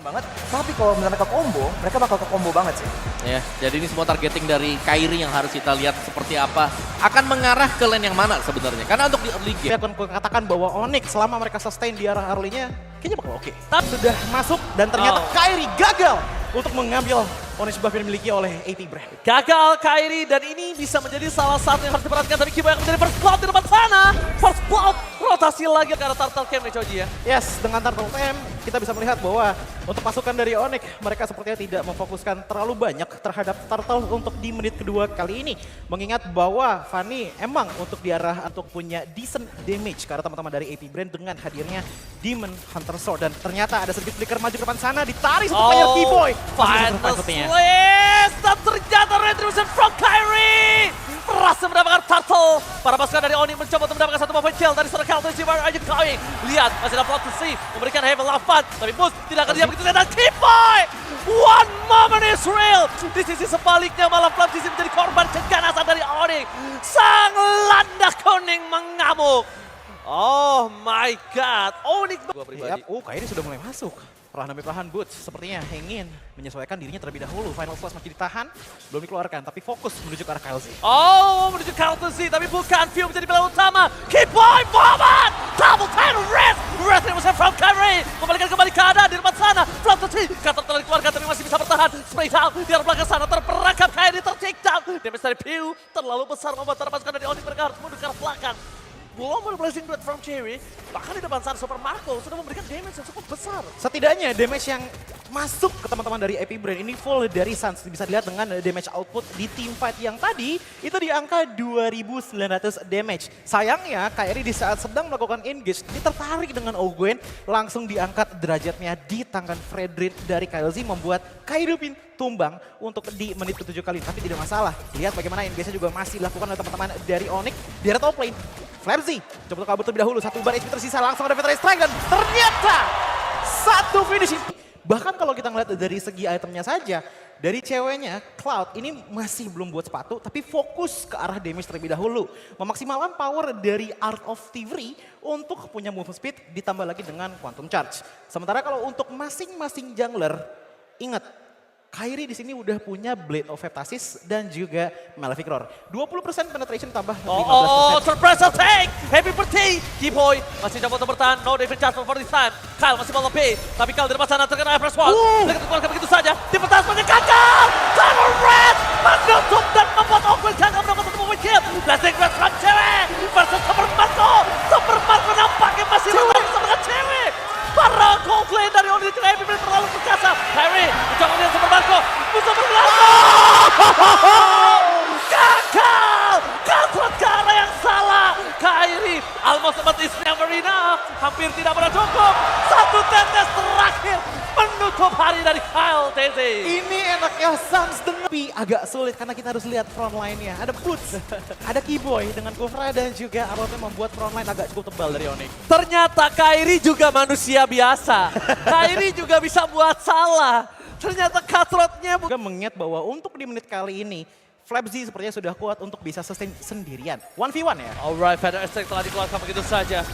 banget, tapi kalau misalnya ke combo, mereka bakal ke combo banget sih. Ya, jadi ini semua targeting dari Kairi yang harus kita lihat seperti apa. Akan mengarah ke lane yang mana sebenarnya? Karena untuk di early game. Saya akan katakan bahwa Onyx selama mereka sustain di arah early-nya, kayaknya bakal oke. Tapi sudah masuk dan ternyata Kairi gagal untuk mengambil Onyx buff yang dimiliki oleh AP Brand. Gagal Kairi dan ini bisa menjadi salah satu yang harus diperhatikan dari Kibo yang menjadi first blood di depan sana. First blood, rotasi lagi ke arah Turtle Camp nih Choji ya. Yes, dengan Turtle Camp kita bisa melihat bahwa untuk pasukan dari Onyx mereka sepertinya tidak memfokuskan terlalu banyak terhadap Turtle untuk di menit kedua kali ini. Mengingat bahwa Fanny emang untuk di arah untuk punya decent damage karena teman-teman dari AP Brand dengan hadirnya Demon Hunter Sword. Dan ternyata ada sedikit flicker maju ke depan sana, ditarik satu player T-Boy. Final Slash dan ternyata Retribution from Kairi berhasil mendapatkan Turtle. Para pasukan dari Oni mencoba untuk mendapatkan satu movement kill dari seorang Kaltesi. Where are you going? Lihat, masih ada plot to see, memberikan heavy lavan, tapi Boost tidak akan diam begitu saja. Dan T-Boy, one moment is real. Di sisi sebaliknya malah Kaltesi menjadi korban keganasan dari Oni. Sang landa kuning mengamuk. Oh my god, Onyx gua pribadi. Kairi sudah mulai masuk. Perlahan demi perlahan Boots sepertinya ingin menyesuaikan dirinya terlebih dahulu. Final Slash masih ditahan, belum dikeluarkan, tapi fokus menuju ke arah Kalzi. Oh, menuju Kaltesi, tapi bukan View menjadi pilihan utama. Kiboy, Boban, double time rest. Rest yang besar from Kairi. Kembalikan kembali keadaan di depan sana. Flutter Cutter telah dikeluarkan, tapi masih bisa bertahan. Spray down, di arah belakang sana, terperangkap Kairi, ter-take down. Damage dari View terlalu besar membuat para pasukan dari Onyx mereka harus mundur ke arah belakang. Belum ada blazing breath from Cherry, bahkan di depan sana Super Marco sudah memberikan damage yang cukup besar. Setidaknya damage yang masuk ke teman-teman dari AP Brand ini full dari Suns. Bisa dilihat dengan damage output di team fight yang tadi, itu di angka 2900 damage. Sayangnya Kairi di saat sedang melakukan engage, dia tertarik dengan Ogwen, langsung diangkat derajatnya di tangan Frederick dari Kalzi, membuat Kairi Pin tumbang untuk di menit ke-7 kali. Tapi tidak masalah, lihat bagaimana engage-nya juga masih dilakukan oleh teman-teman dari Onyx di area top lane. Flapsy coba untuk kabur terlebih dahulu, satu bar HP tersisa, langsung ada Veteran Strike dan ternyata satu finishing. Bahkan kalau kita ngeliat dari segi itemnya saja, dari ceweknya Cloud ini masih belum buat sepatu, tapi fokus ke arah damage terlebih dahulu. Memaksimalkan power dari Art of Thievery untuk punya move speed ditambah lagi dengan Quantum Charge. Sementara kalau untuk masing-masing jungler, ingat, Kairi di sini udah punya Blade of Heptasis dan juga Malefic Roar. 20% penetration tambah 15%. Surprise attack! Happy birthday! Kiboy masih coba untuk bertahan. No defense chance for this time. Kyle masih mau lebih. Tapi Kyle di depan sana terkena Press Wall. Mereka keluarkan begitu saja. Di pertahanan semuanya gagal! Tunnel Red menutup dan membuat Ogwen gagal mendapat satu moment kill. Blessing Red from cewek versus Super Marco. Super Marco nampaknya masih bertahan bersama dengan cewek. Para gold lane dari Onyx dan AP Brand terlalu perkasa. Harry mencoba melihat Super Marco. Super Marco! Gagal! Kasrat ke arah yang salah. Kairi almost but is never enough. Hampir tidak pernah cukup. Satu tetes terakhir menutup hari dari Kyle Teze. Ini enaknya Suns dengan agak sulit karena kita harus lihat front line-nya. Ada Boots, ada Kiboy dengan Kufra dan juga Arotnya membuat front line agak cukup tebal dari Onyx. Ternyata Kairi juga manusia biasa. Kairi juga bisa buat salah. Ternyata cutthroat-nya juga mengingat bahwa untuk di menit kali ini, Flapsy sepertinya sudah kuat untuk bisa sustain sendirian. 1v1 ya. Alright, Feather Attack telah dikeluarkan begitu saja.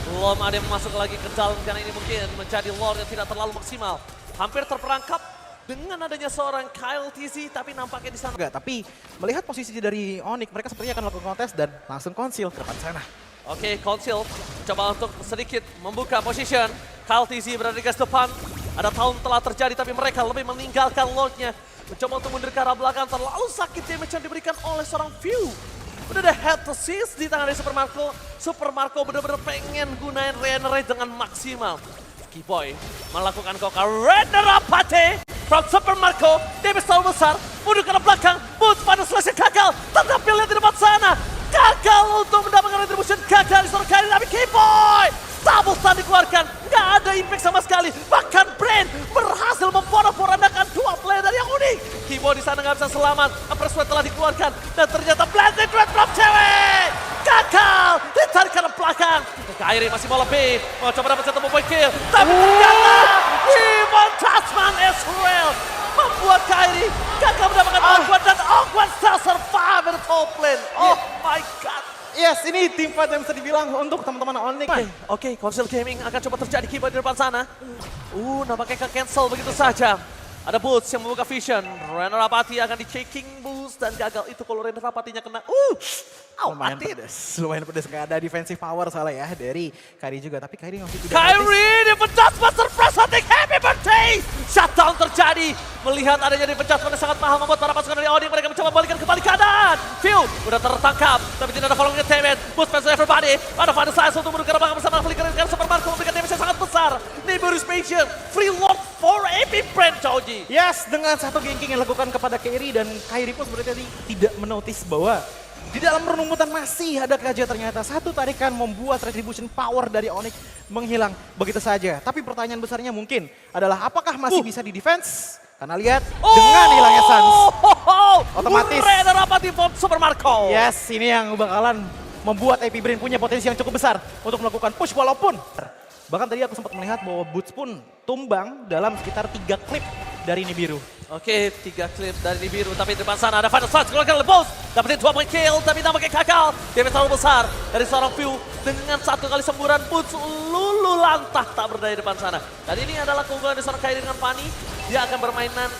Belum ada yang masuk lagi ke dalam karena ini mungkin menjadi lore yang tidak terlalu maksimal. Hampir terperangkap dengan adanya seorang Kyle TZ, tapi nampaknya di sana. Enggak, tapi melihat posisi dari Onyx, mereka sepertinya akan melakukan kontes dan langsung conceal ke depan sana. Oke, Conceal coba untuk sedikit membuka position. Kyle TZ berada di garis depan. Ada tahun telah terjadi tapi mereka lebih meninggalkan lordnya. Mencoba untuk mundur ke arah belakang, terlalu sakit damage yang diberikan oleh seorang View. Udah ada head to seize di tangan dari Super Marco. Super Marco benar-benar pengen gunain regenerate dengan maksimal. Kiboy melakukan koka regenerapate from Super Marco. Damage terlalu besar, mundur ke arah belakang. Boots pada selesai gagal, tetapi lihat di depan sana. Gagal untuk mendapatkan retribution, gagal di seorang kali, tapi Kiboy double stun dikeluarkan, nggak ada impact sama sekali. Bahkan Brand berhasil memporak-porandakan dua player dari yang unik. Kiboy di sana nggak bisa selamat, Empress Sweat telah dikeluarkan dan ternyata Blazing Red from cewek gagal, ditarik ke belakang. Kairi masih mau lebih, mau coba dapat satu point kill, tapi ternyata Demon Tasman is real. Membuat Kairi gagal mendapatkan Ogwen dan Ogwen still survive in the top lane. Oh my god. yes, ini tim fight yang bisa dibilang untuk teman-teman Onyx. Oke, Console Gaming akan coba terjadi keyboard di depan sana. Nampaknya ke-cancel begitu saja. Ada Boots yang membuka vision. Renner Rapati akan di-checking boost dan gagal itu kalau Renner Rapatinya kena. Lumayan pedes. Gak ada defensive power soalnya ya dari Kairi juga. Tapi Kairi masih tidak Kairi dipecat, surprise hunting, happy birthday! Shutdown terjadi. Melihat adanya dipecat yang sangat mahal membuat para pasukan dari Onyx mereka mencoba balikan kembali keadaan. Phil udah tertangkap, tapi tidak ada following damage. Boost fans everybody. Ada Final Science untuk menuju ke belakang bersama Flicker dan Super Marco memberikan damage yang sangat besar. Neighborhood Patient, free lock for Epic Brand, Choji. Yes, dengan satu ganking yang dilakukan kepada Kairi dan Kairi pun sebenarnya tadi tidak menotis bahwa di dalam rumputan masih ada Kaja ternyata. Satu tarikan membuat retribution power dari Onyx menghilang begitu saja. Tapi pertanyaan besarnya mungkin adalah apakah masih bisa di defense? Karena lihat dengan hilangnya Sans. Otomatis. Renner Rapati from Super Marco. Yes, ini yang bakalan membuat Epic Brain punya potensi yang cukup besar untuk melakukan push walaupun. Bahkan tadi aku sempat melihat bahwa Boots pun tumbang dalam sekitar 3 klip dari Nibiru. Oke, 3 klip dari Nibiru, tapi di depan sana ada Final Slice, keluarkan oleh Boots. Dapetin 2 point kill, tapi nampaknya gagal. Damage terlalu besar dari seorang View. Dengan 1 kali semburan, Boots lulu lantah tak berdaya di depan sana. Dan ini adalah keunggulan dari seorang Kairi dengan Fanny. Dia akan bermainan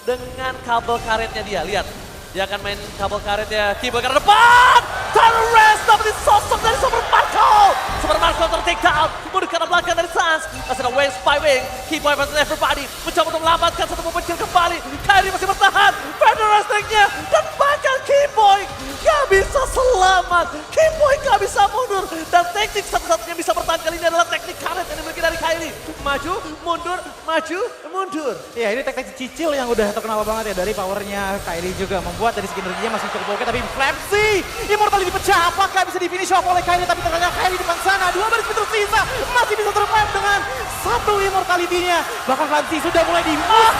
dengan kabel karetnya dia, lihat. Dia akan main kabel karetnya, keyboard ke depan! Tunnel rest, dapetin sosok dari Super Marco! Super Marco ter-take down, mundur ke arah belakang dari Sans. Masih ada wing by wing, keyboard versus everybody. Mencoba untuk melambatkan satu momen kill kembali. Kairi masih bertahan, Fender Wrestlingnya, dan bahkan keyboard gak bisa selamat. Keyboard gak bisa mundur. Dan teknik satu-satunya bisa bertahan kali ini adalah teknik karet yang dimiliki dari Kairi. Maju, mundur, maju, mundur. Ya, ini teknik cicil yang udah terkenal banget ya dari powernya Kairi juga. Membuat dari segi energinya masih cukup oke, tapi Flamsy Immortality dipecah. Apakah bisa di-finish off oleh Kairi? Tapi ternyata Kairi depan sana, 2 baris pintu tersisa. Masih bisa survive dengan 1 Immortality-nya. Bahkan Flamsy sudah mulai di-move.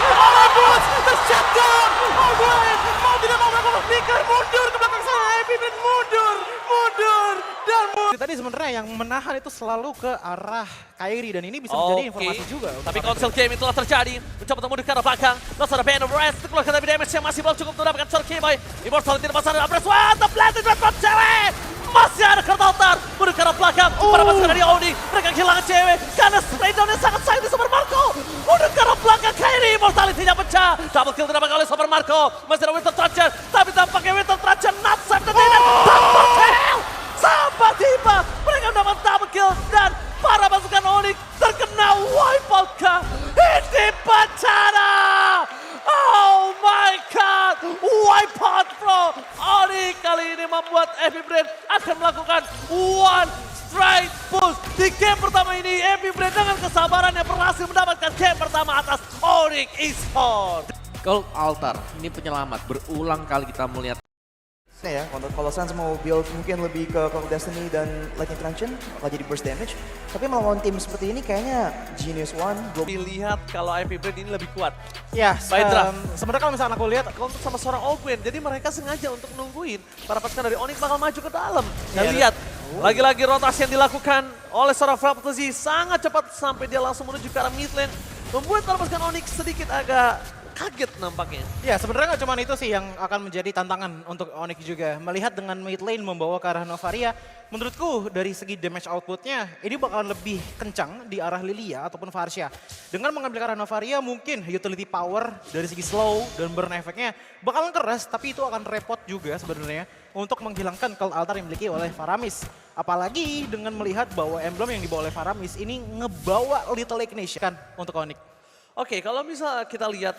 Oleh Boots, ter-shutdown. Oh gue, mau tidak mau melakukan flicker. Mundur ke belakang sana, Epic Brain mundur. Dan mundur. Tadi sebenarnya yang menahan itu selalu ke arah Kairi. Dan ini bisa menjadi informasi juga. Tapi Console Game itulah terjadi. Mencoba untuk mundur ke arah belakang. Lalu ada Band of Rest. Keluarkan dari damage yang masih belum cukup untuk mendapatkan Sir Keyboy. Immortality di depan sana. Press one, the blended red from cewek. Masih ada Kurt Altar. Mundur ke arah belakang. Para pasukan dari Onyx. Mereka kehilangan cewek. Karena spray down yang sangat sayang di Super Marco. Mundur ke arah belakang Kairi. Immortality-nya pecah. Double kill didapatkan oleh Super Marco. Masih ada Winter Truncheon. Tapi tampaknya Winter Truncheon not save the day. Double kill. Sampai tiba. Mereka mendapat double kill. Dan para pasukan Onyx terkena wipeout kah? Ini bencana! Oh my god! Wipeout bro! Onyx kali ini membuat Epic Brain akan melakukan one straight push. Di game pertama ini Epic Brain dengan kesabarannya berhasil mendapatkan game pertama atas Onyx Esports. Gold Altar, ini penyelamat. Berulang kali kita melihat. Ya, kalau Sans mau build mungkin lebih ke Call of Destiny dan Lightning Truncheon, bakal jadi burst damage. Tapi melawan tim seperti ini kayaknya Genius One. Dilihat kalau Epic Brain ini lebih kuat. Ya, Baiklah. sebenarnya kalau misalnya aku lihat Untuk sama seorang Ogwen, jadi mereka sengaja untuk nungguin para pasukan dari Onyx bakal maju ke dalam. Dan Ya, lihat, lagi-lagi rotasi yang dilakukan oleh seorang Fantasy sangat cepat sampai dia langsung menuju ke arah mid lane. Membuat para pasukan Onyx sedikit agak kaget nampaknya. ya sebenarnya nggak cuma itu sih yang akan menjadi tantangan untuk Onyx juga. Melihat dengan mid lane membawa ke arah Novaria, menurutku dari segi damage outputnya ini bakalan lebih kencang di arah Lilia ataupun Varsha. Dengan mengambil ke arah Novaria mungkin utility power dari segi slow dan burn efeknya bakalan keras, tapi itu akan repot juga sebenarnya untuk menghilangkan Cult Altar yang dimiliki oleh Faramis. Apalagi dengan melihat bahwa emblem yang dibawa oleh Faramis ini ngebawa Little Lake Nation kan untuk Onyx. Oke, kalau misal kita lihat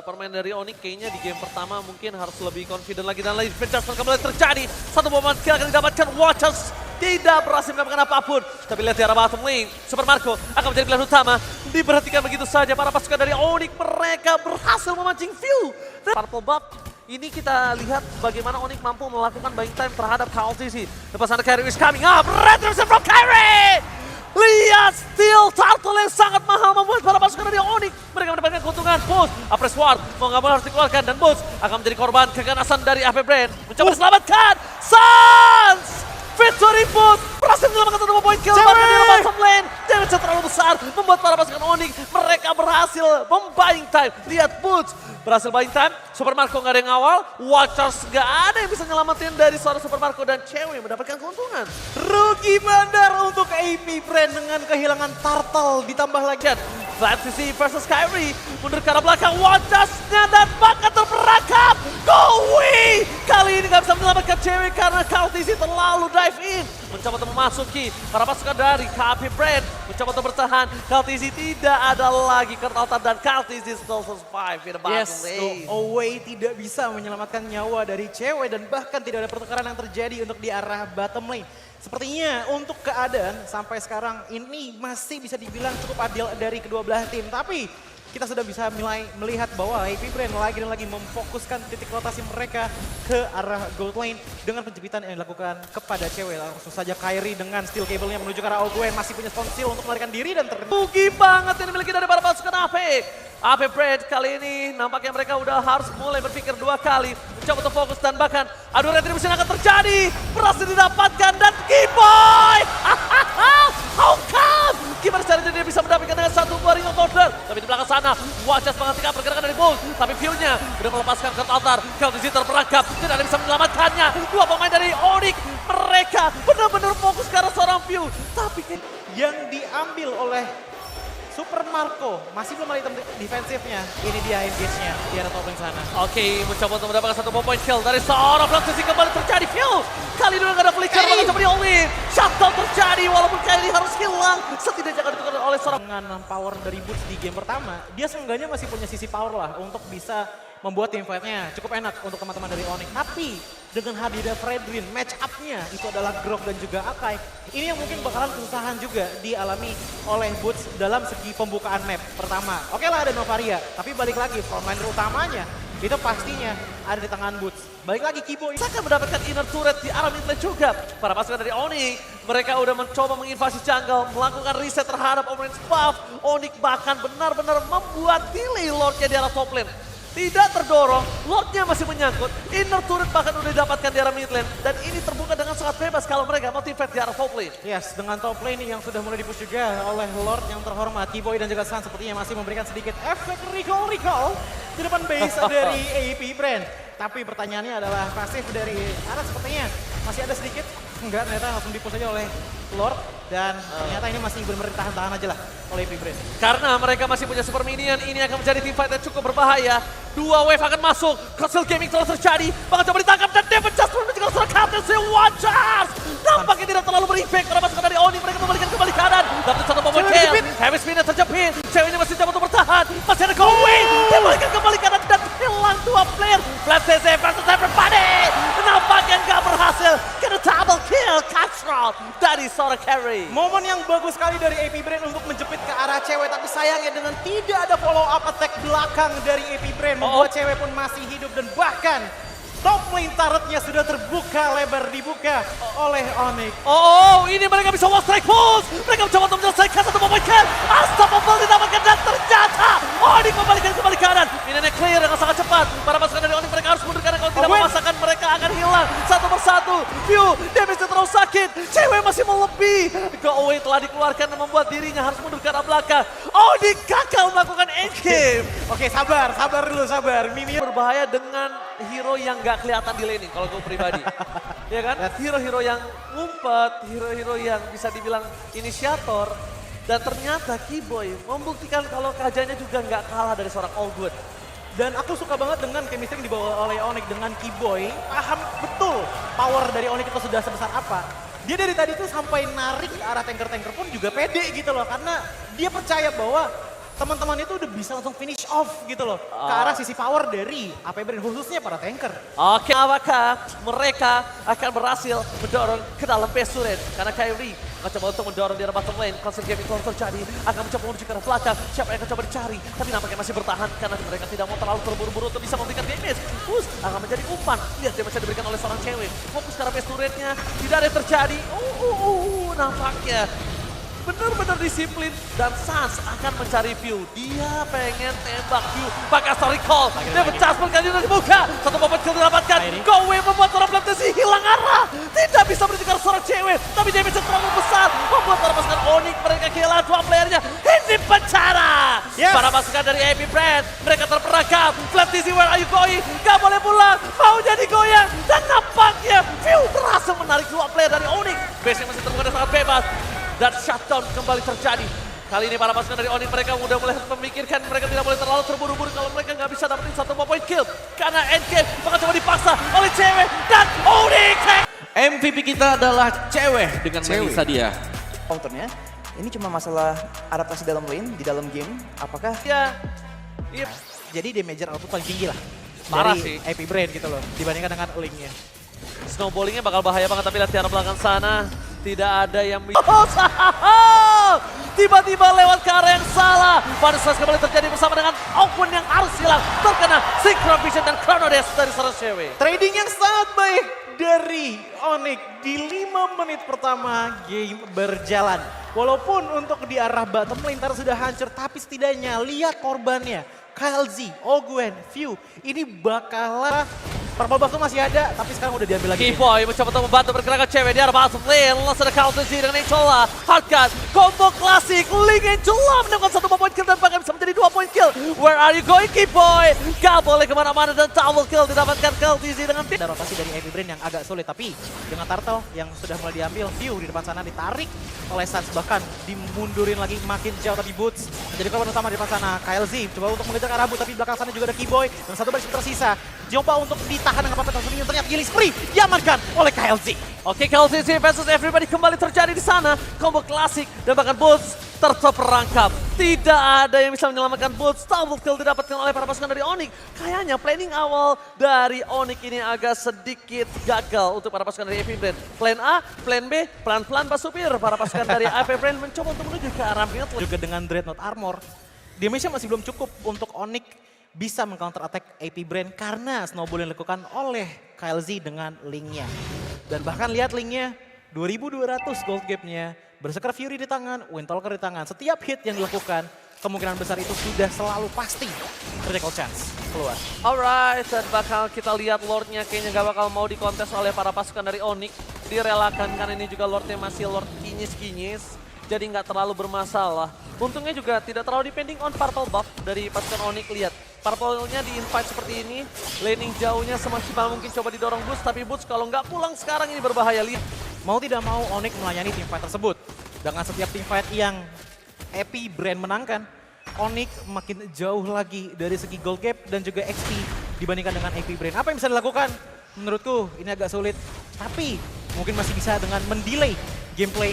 permainan dari Onyx kayaknya di game pertama mungkin harus lebih confident lagi dan lagi adjustment kembali terjadi. Satu momen kill akan didapatkan Watchers. Tidak berhasil mendapatkan apapun. Tapi lihat di arah bottom lane, Super Marco akan menjadi pilihan utama. Diperhatikan begitu saja para pasukan dari Onyx. Mereka berhasil memancing view. Purple buff. Ini kita lihat bagaimana Onyx mampu melakukan buying time terhadap KLTC. Lepas ada Kairi is coming up. Retribution from Kairi! Lihat Steel Turtle yang sangat mahal membuat para pasukan dari Onyx. Mereka mendapatkan keuntungan. Boots, Apres Ward mau nggak mau harus dikeluarkan. Dan Boots akan menjadi korban keganasan dari AP Brain. Mencoba diselamatkan. Sans! Victory Boots berhasil menyelamatkan satu poin kill. Bahkan di bottom lane. David damage terlalu besar membuat para pasukan Onyx mereka berhasil membuying time. Lihat Boots berhasil buying time, Super Marco nggak ada yang ngawal, Watchers nggak ada yang bisa nyelamatin dari seorang Super Marco dan cewek mendapatkan keuntungan. Rugi bandar untuk AP Brand dengan kehilangan Turtle ditambah lagi. Flat CC versus Kyrie, mundur ke arah belakang, Watchers-nya dan bahkan terperangkap. Gowi kali ini nggak bisa menyelamatkan cewek karena Kaltizi terlalu dive in. Mencoba untuk memasuki para pasukan dari KP Brand, mencoba untuk bertahan. Kaltizi tidak ada lagi Kurtaltan dan Kaltizi still survive in the bottom Yes, lane. Go Away tidak bisa menyelamatkan nyawa dari cewek dan bahkan tidak ada pertukaran yang terjadi untuk di arah bottom lane. Sepertinya untuk keadaan sampai sekarang ini masih bisa dibilang cukup adil dari kedua belah tim. Tapi kita sudah bisa mulai melihat bahwa AP Brand lagi dan lagi memfokuskan titik rotasi mereka ke arah gold lane dengan penjepitan yang dilakukan kepada cewek. Langsung saja Kyrie dengan steel cable-nya menuju ke arah Ogwen masih punya stone seal untuk melarikan diri dan Rugi banget yang dimiliki dari para pasukan AP. AP Brand kali ini nampaknya mereka udah harus mulai berpikir dua kali. Mencoba untuk fokus dan bahkan adu retribution akan terjadi. Berhasil didapatkan dan Kiboy! How come? Gimana caranya dia bisa mendapatkan dengan satu buah ring of order? Tapi di belakang sana, Watchers menghentikan pergerakan dari Bulls. Tapi view-nya udah melepaskan ke altar. Kaltizi terperangkap, tidak ada yang bisa menyelamatkannya. Dua pemain dari Onyx, mereka benar-benar fokus ke arah seorang view. Tapi yang diambil oleh Super Marco masih belum ada item defensifnya. Ini dia engage-nya di arah top lane sana. Oke, mencoba untuk mendapatkan satu point kill dari seorang Flat CC kembali terjadi kill. Kali ini udah gak ada flicker, bakal coba di-all-in. Shutdown terjadi walaupun kali ini harus hilang. Setidaknya akan ditukar oleh seorang. Dengan power dari Boots di game pertama, dia seenggaknya masih punya sisi power lah untuk bisa membuat team fight-nya cukup enak untuk teman-teman dari Onyx. Tapi dengan hadirnya Fredrin, match up-nya itu adalah Grok dan juga Akai. Ini yang mungkin bakalan kesusahan juga dialami oleh Boots dalam segi pembukaan map pertama. Oke lah ada Novaria, tapi balik lagi frontliner utamanya itu pastinya ada di tangan Boots. Balik lagi Kiboy. Akan mendapatkan inner turret di arah mid lane juga. Para pasukan dari Onyx, mereka udah mencoba menginvasi jungle, melakukan reset terhadap orange buff. Onyx bahkan benar-benar membuat delay Lordnya di arah top lane. Tidak terdorong, Lordnya masih menyangkut, inner turret bahkan udah didapatkan di arah mid lane. Dan ini terbuka dengan sangat bebas kalau mereka mau team fight di arah top lane. Yes, dengan top lane yang sudah mulai dipush juga oleh Lord yang terhormat, Kiboy dan juga Sun sepertinya masih memberikan sedikit efek recall di depan base dari AP Brand. Tapi pertanyaannya adalah pasif dari arah sepertinya masih ada sedikit. Enggak, ternyata langsung dipush aja oleh Lord. Dan ternyata ini masih benar-benar tahan-tahan aja lah oleh AP Brand. Karena mereka masih punya super minion, ini akan menjadi team fight yang cukup berbahaya. Dua wave akan masuk, Crystal Gaming telah terjadi, bakal coba ditangkap dan David Just menuju ke seorang Captain Watchers. Nampaknya tidak terlalu berimpact karena pasukan dari Onyx mereka membalikan kembali kanan. Dapat satu momen kill, Heavy Spinner terjepit, ceweknya masih coba untuk bertahan, masih ada Going, dia balikan kembali kanan dan hilang dua player. Flat CC versus everybody, nampaknya nggak berhasil, kena double kill, Cutthroat dari seorang carry. Momen yang bagus sekali dari AP Brand untuk menjepit ke arah cewek, tapi sayangnya dengan tidak ada follow up attack belakang dari AP Brand membuat cewek pun masih hidup dan bahkan top lane turretnya sudah terbuka lebar dibuka oleh Onyx. Oh, ini mereka bisa one strike pulse. Mereka mencoba untuk menyelesaikan satu momen kill. Unstoppable didapatkan dan ternyata Onyx membalikan kembali kanan. Ini clear dengan sangat cepat. Para pasukan dari Onyx mereka harus mundur karena kalau tidak memaksakan mereka akan hilang satu persatu. View, damage terlalu sakit. Cewek masih melebih. Go away telah dikeluarkan dan membuat dirinya harus mundur ke arah belakang. Onyx gagal melakukan endgame. Oke, sabar dulu, sabar. Mimi Berbahaya dengan hero yang gak kelihatan di laning kalau gue pribadi. Ya kan? Hero-hero yang ngumpet, hero-hero yang bisa dibilang inisiator. Dan ternyata Kiboy membuktikan kalau kajanya juga nggak kalah dari seorang All Good. Dan aku suka banget dengan chemistry yang dibawa oleh Onyx dengan Kiboy. Paham betul power dari Onyx itu sudah sebesar apa. Dia dari tadi tuh sampai narik ke arah tanker-tanker pun juga pede gitu loh. Karena dia percaya bahwa teman-teman itu udah bisa langsung finish off gitu loh. Ke arah sisi power dari AP Brand khususnya para tanker. Oke, apakah mereka akan berhasil mendorong ke dalam base turret? Karena Kyrie akan coba untuk mendorong di arah bottom lane. Constant gaming telah terjadi, akan mencoba menuju ke arah belakang. Siapa yang akan coba dicari? Tapi nampaknya masih bertahan karena mereka tidak mau terlalu terburu-buru untuk bisa memberikan damage. Akan menjadi umpan. Lihat damage yang diberikan oleh seorang cewek. Fokus ke arah base turretnya, tidak ada yang terjadi. Nampaknya benar-benar disiplin dan Sans akan mencari view. Dia pengen tembak view pakai story call. Dia bercaspel kali ini dibuka. Satu momen kill didapatkan. Gowe membuat para Flatesi hilang arah. Tidak bisa menunjukkan seorang cewek. Tapi damage terlalu besar. Membuat para pasukan Onyx mereka kehilangan 2 playernya. Ini pencara. Para pasukan dari AP Brand. Mereka terperangkap. Flatesi, where are you going? Gak boleh pulang. Mau jadi goyang. Dan nampaknya view berhasil menarik 2 player dari Onyx. Base yang masih terbuka dan sangat bebas. Dan shutdown kembali terjadi. Kali ini para pasukan dari Onyx mereka udah mulai memikirkan mereka tidak boleh terlalu terburu-buru kalau mereka nggak bisa dapetin 1 point kill. Karena endgame bakal coba dipaksa oleh cewek dan Onyx. MVP kita adalah cewek dengan Melissa dia. Counternya, ini cuma masalah adaptasi dalam lane, di dalam game. Apakah Ya, iya. Jadi damager output paling tinggi lah. Parah dari sih. AP Brand gitu loh, dibandingkan dengan Link-nya. Snowballingnya bakal bahaya banget, tapi lihat di arah belakang sana. Tidak ada yang tiba-tiba lewat ke arah yang salah. Punish kembali terjadi bersama dengan Owen yang harus hilang. Terkena Synchro Vision dan Chrono Dash dari seorang cewek. Trading yang sangat baik dari Onyx di 5 menit pertama game berjalan. Walaupun untuk di arah bottom lane Tara sudah hancur, tapi setidaknya lihat korbannya. KLZ, Ogwen, View, ini bakalan purple buff tuh masih ada, tapi sekarang udah diambil lagi. Keyboy mencoba untuk membantu pergerakan cewek di arah bottom lane. Langsung ada counter Z dengan Enchola. Hardcut, combo klasik, Link Enchola mendapatkan 1 point kill dan bahkan bisa menjadi 2 point kill. Where are you going, Keyboy? Gak boleh kemana-mana dan double kill didapatkan KLTZ dengan Ada rotasi dari AP Brand yang agak sulit, tapi dengan Turtle yang sudah mulai diambil, View di depan sana ditarik oleh Sans, bahkan dimundurin lagi makin jauh, tapi Boots menjadi korban utama di depan sana. KLZ coba untuk mengejar ke arah Boots, tapi di belakang sana juga ada Keyboy dan 1 baris tersisa. Coba untuk ditahan dengan papan tersebut, ternyata Healing Spree diamankan oleh KLZ. Oke, KLTZ versus everybody kembali terjadi di sana. Combo klasik dan bahkan Boots terperangkap. Tidak ada yang bisa menyelamatkan Boots. Double kill didapatkan oleh para pasukan dari Onyx. Kayaknya planning awal dari Onyx ini agak sedikit gagal untuk para pasukan dari AP Brand. Plan A, plan B, pelan-pelan Basupir. Para pasukan dari AP Brand mencoba untuk menuju ke arah mid lane. Juga dengan Dreadnought Armor, damage-nya masih belum cukup untuk Onyx bisa meng-counter attack AP Brand karena snowball yang dilakukan oleh KLZ dengan Link-nya. Dan bahkan lihat Link-nya, 2200 gold gap-nya, Berserker Fury di tangan, Windtalker di tangan. Setiap hit yang dilakukan, kemungkinan besar itu sudah selalu pasti critical chance keluar. Alright, dan bakal kita lihat Lord-nya kayaknya gak bakal mau dikontes oleh para pasukan dari Onyx. Direlakan karena ini juga Lord-nya masih Lord kinyis-kinyis. Jadi nggak terlalu bermasalah. Untungnya juga tidak terlalu depending on purple buff dari pasukan Onyx. Lihat, purple-nya di invite seperti ini. Laning jauhnya semaksimal mungkin coba didorong Boots. Tapi Boots kalau nggak pulang sekarang ini berbahaya. Lihat. Mau tidak mau Onyx melayani teamfight tersebut. Dengan setiap teamfight yang AP Brand menangkan, Onyx makin jauh lagi dari segi gold gap dan juga XP dibandingkan dengan AP Brand. Apa yang bisa dilakukan? Menurutku ini agak sulit. Tapi mungkin masih bisa dengan mendelay gameplay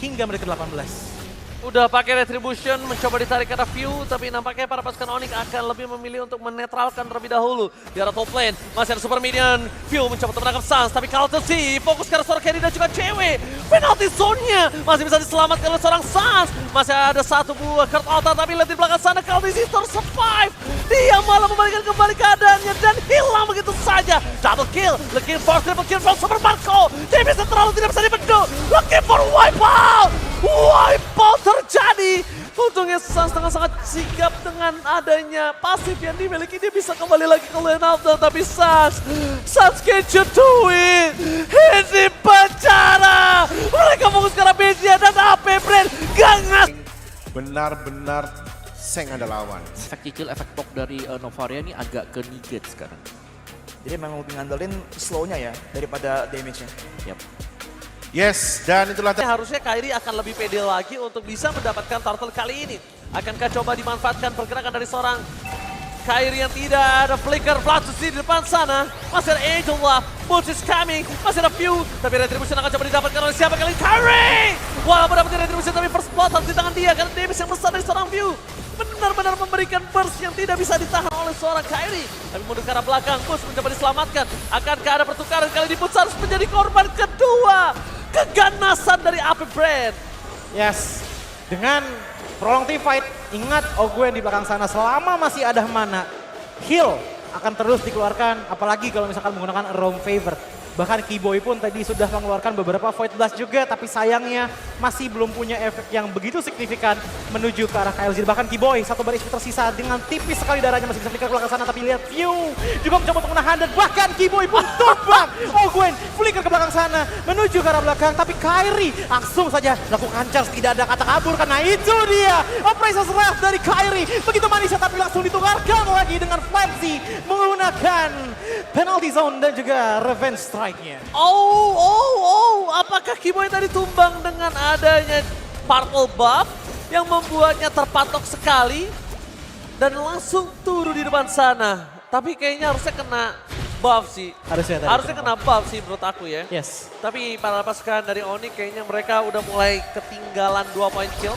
hingga menit ke-18. Udah pakai Retribution, mencoba ditarik ke arah View, tapi nampaknya para pasukan Onyx akan lebih memilih untuk menetralkan terlebih dahulu. Di arah top lane, masih ada Super Minion. View mencoba untuk menangkap Sans, tapi KLTZ fokus ke arah seorang carry dan juga cewek. Penalty zone-nya masih bisa diselamatkan oleh seorang Sans. Masih ada 1 buah card altar, tapi lihat di belakang sana KLTZ tersurvive. Dia malah membalikan kembali keadaannya dan hilang begitu saja. Double kill, looking for triple kill from Super Marco. Dia bisa terlalu tidak bisa dibendung. Looking for wipeout. Wipeout terjadi. Untungnya Sans tengah sangat sigap dengan adanya pasif yang dimiliki. Dia bisa kembali lagi ke lane out, tapi Sans can't you do it? Ini penjara. Mereka fokus ke arah Bezia dan AP Brand gangas. Benar-benar seng ada lawan. Efek cicil, efek pok dari Novaria ini agak ke negate sekarang. Jadi memang lebih ngandelin slow-nya ya daripada damage-nya. Yap. Yes, dan itulah Harusnya Kairi akan lebih pede lagi untuk bisa mendapatkan turtle kali ini. Akankah coba dimanfaatkan pergerakan dari seorang Kairi yang tidak ada flicker Flatus di depan sana. Masih ada Angel lah, Boots is coming, masih ada View. Tapi Retribution akan coba didapatkan oleh siapa kali? Kairi! Wah, mendapatkan Retribution tapi first blood harus di tangan dia karena damage yang besar dari seorang View. Benar-benar memberikan burst yang tidak bisa ditahan oleh seorang Kairi. Tapi mundur ke arah belakang, Boots mencoba diselamatkan. Akankah ada pertukaran kali ini? Boots harus menjadi korban kedua. Keganasan dari AP Brand. Yes, dengan prolong team fight, ingat Ogwen di belakang sana selama masih ada mana, heal akan terus dikeluarkan, apalagi kalau misalkan menggunakan Roam Favor. Bahkan Keyboy pun tadi sudah mengeluarkan beberapa Void Blast juga, tapi sayangnya masih belum punya efek yang begitu signifikan menuju ke arah KLZ. Bahkan Keyboy satu bar HP tersisa dengan tipis sekali darahnya masih bisa flicker ke belakang sana, tapi lihat View juga mencoba untuk menahan dan bahkan Keyboy pun tumbang. Oh Gwen flicker ke belakang sana menuju ke arah belakang, tapi Kairi langsung saja lakukan charge, tidak ada kata kabur karena itu dia Operation Wrath dari Kairi. Begitu manisnya tapi langsung ditukarkan lagi dengan Frenzy menggunakan penalty zone dan juga revenge strike-nya. Apakah Keyboy tadi tumbang dengan adanya purple buff yang membuatnya terpatok sekali dan langsung turun di depan sana. Tapi kayaknya harusnya kena buff sih. Harusnya kena buff sih menurut aku ya. Yes. Tapi para pasukan dari Onyx kayaknya mereka udah mulai ketinggalan 2 point kill.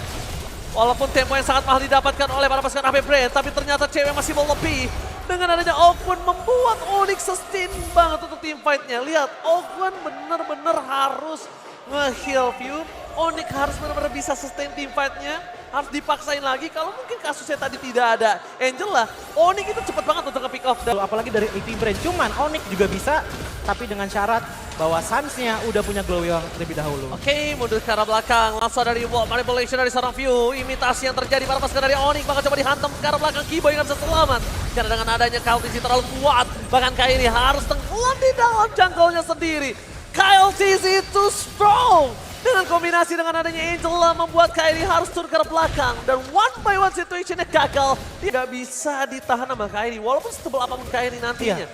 Walaupun tempo yang sangat mahal didapatkan oleh para pasukan AP Brand, tapi ternyata cewek masih mau lebih. Dengan adanya Ogwen membuat Onyx sustain banget untuk team fight-nya. Lihat, Ogwen bener-bener harus nge-heal View. Onyx harus benar-benar bisa sustain team fight-nya. Harus dipaksain lagi, kalau mungkin kasusnya tadi tidak ada Angela, Onyx itu cepat banget untuk nge-pick off. Apalagi dari AP Brand, cuman Onyx juga bisa, tapi dengan syarat bahwa Suns-nya udah punya glow yang terlebih dahulu. Oke, mundur ke arah belakang, langsung dari wall manipulation dari seorang View. Imitasi yang terjadi para pasukan dari Onyx, bakal coba dihantam ke arah belakang. Keyboy nggak bisa selamat, karena dengan adanya KLTC terlalu kuat. Bahkan Kairi harus tenggelam di dalam jungle-nya sendiri. KLTC too strong. Dengan kombinasi dengan adanya Angela membuat Kairi harus turun ke arah belakang. Dan one by one situationnya gagal. Dia nggak bisa ditahan sama Kairi, walaupun setebal apapun Kairi nantinya.